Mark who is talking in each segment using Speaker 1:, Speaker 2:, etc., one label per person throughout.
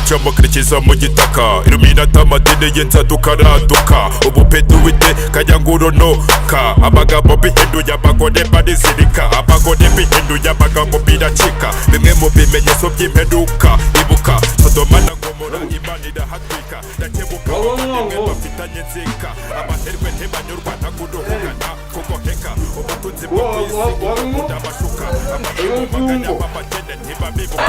Speaker 1: camukurikiza mu gitaka iluminata amadini y'inzaduka araduka ubupeduwite kayanguronoka amagambo bihinduye abagore barizirika abagore bihinduye amagambo biracika bimwe mu bimenyetso by'imperuka ibuka Sodoma na Gomora Imana irahatwika ndakebuka bamwe bafitanye nzika amaherwe ntibanyurwa ntakuruhukana kugoheka ubutunzi bwo kwisi udabashuka amahirwe maganya b'abakene ntibabibuka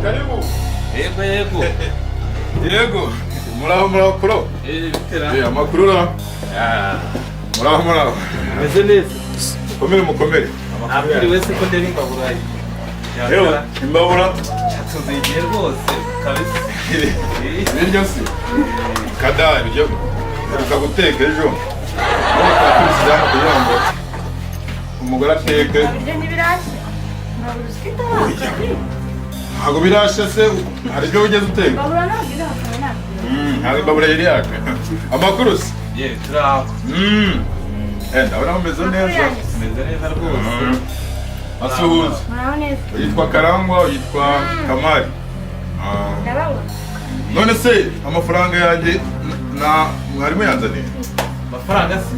Speaker 2: karibu.
Speaker 1: Yego. Muraho kuro.
Speaker 2: Bitera.
Speaker 1: Amakuru ra. Muraho.
Speaker 2: Meze neza.
Speaker 1: Mukomere.
Speaker 2: Abiri wese ko nderi mbaburayi.
Speaker 1: Yewe, imbabura.
Speaker 2: Tuzi igihe rwose kabisa.
Speaker 1: Ibiryo si. Kada ibiryo. Uruka guteka ejo. Twakubise kugira ngo umugore ateke.
Speaker 3: Ibiryo ntibirashye.
Speaker 1: Ntabwo birashe se hari ibyo ugeze uteka.
Speaker 3: Imbabura ntabwo irahakana.
Speaker 1: Ntabwo imbabura yari yaka. Amakuru se.
Speaker 2: Turaho.
Speaker 1: Ndabona umeze neza.
Speaker 2: Meze neza rwose.
Speaker 1: Asuhuza.
Speaker 3: Muraho neza.
Speaker 1: Yitwa Karangwa, yitwa Kamari.
Speaker 3: Ndababona.
Speaker 1: None se amafaranga yanjye na mwarimu yanzaniye.
Speaker 2: Amafaranga se.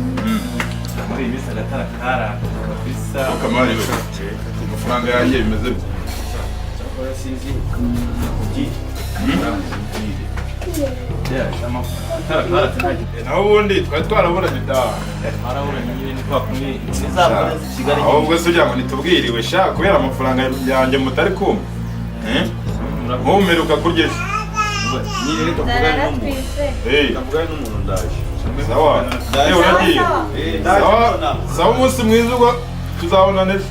Speaker 2: Muri iyi minsi agatara kara kabisa.
Speaker 1: Kamari we. Amafaranga yanjye bimeze bite?
Speaker 2: Sinzi.
Speaker 1: Naho ubundi twari twaraburanye da. Ahubwo se ujya ngo nitubwiriwe sha kubera amafaranga yanjye mutari kumwe. Ntumeruka kurya ejo.
Speaker 3: Ndaratwise.
Speaker 2: n'umuntu ndaje.
Speaker 1: Sawa. Uragiye. Sawa umunsi mwiza ubwo tuzabonana ejo.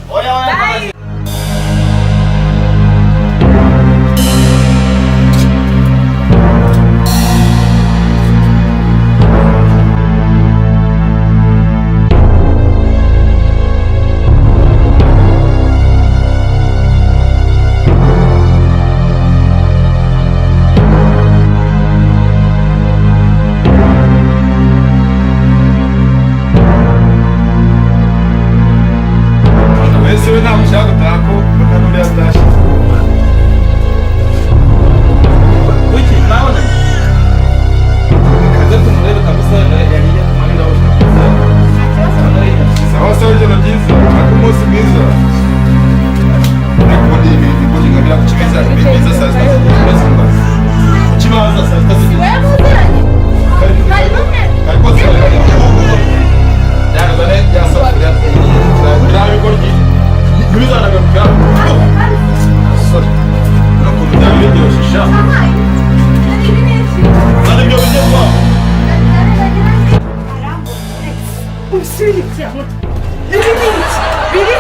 Speaker 3: Biri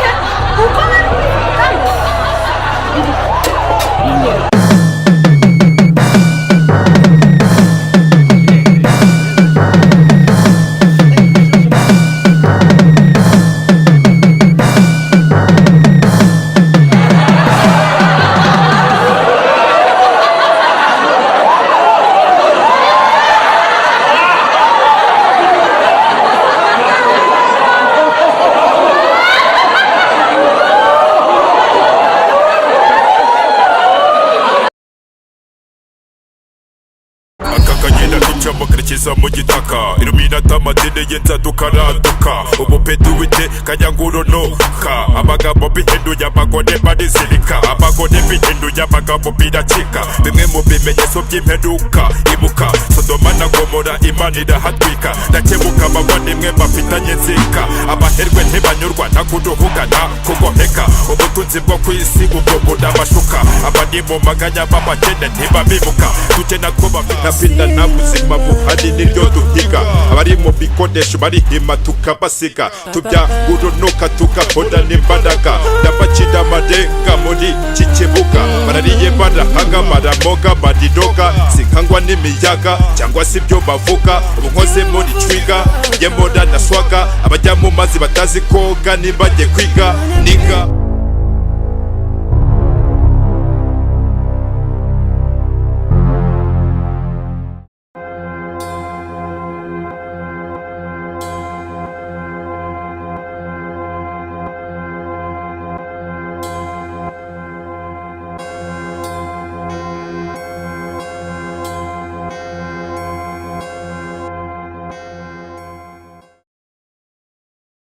Speaker 1: iza mu gitaka iluminata amadini y'inzaduka araduka ubupedu wite kanyangurunuka abagabo bihinduye abagore barizirika abagore bihinduye abagabo biracika bimwe mu bimenyetso by'imperuka ibuka Sodoma na Gomora Imana irahatwika ndakebuka abavandimwe bafitanye nzika abaherwe ntibanyurwa nta kuduhuga nta kugoheka ubutunzi bwo ku isi ubwo buramashuka abandi mu maganya b'abakene ntibabibuka dukena ko bafitapinda nta buzima buhari niryo duhiga abari mu bikoresho barihima tukabasiga tubyangurunuka tugakora n'imbaraga ndabacira amarenga muri iki kibuga barariye barahaga baramoga bariroga sinkangwa n'imiyaga cyangwa se ibyo bavuga ubu nkoze muri twiga yemora na swaga abajya mu mazi batazi koga ntibajye kwiga niga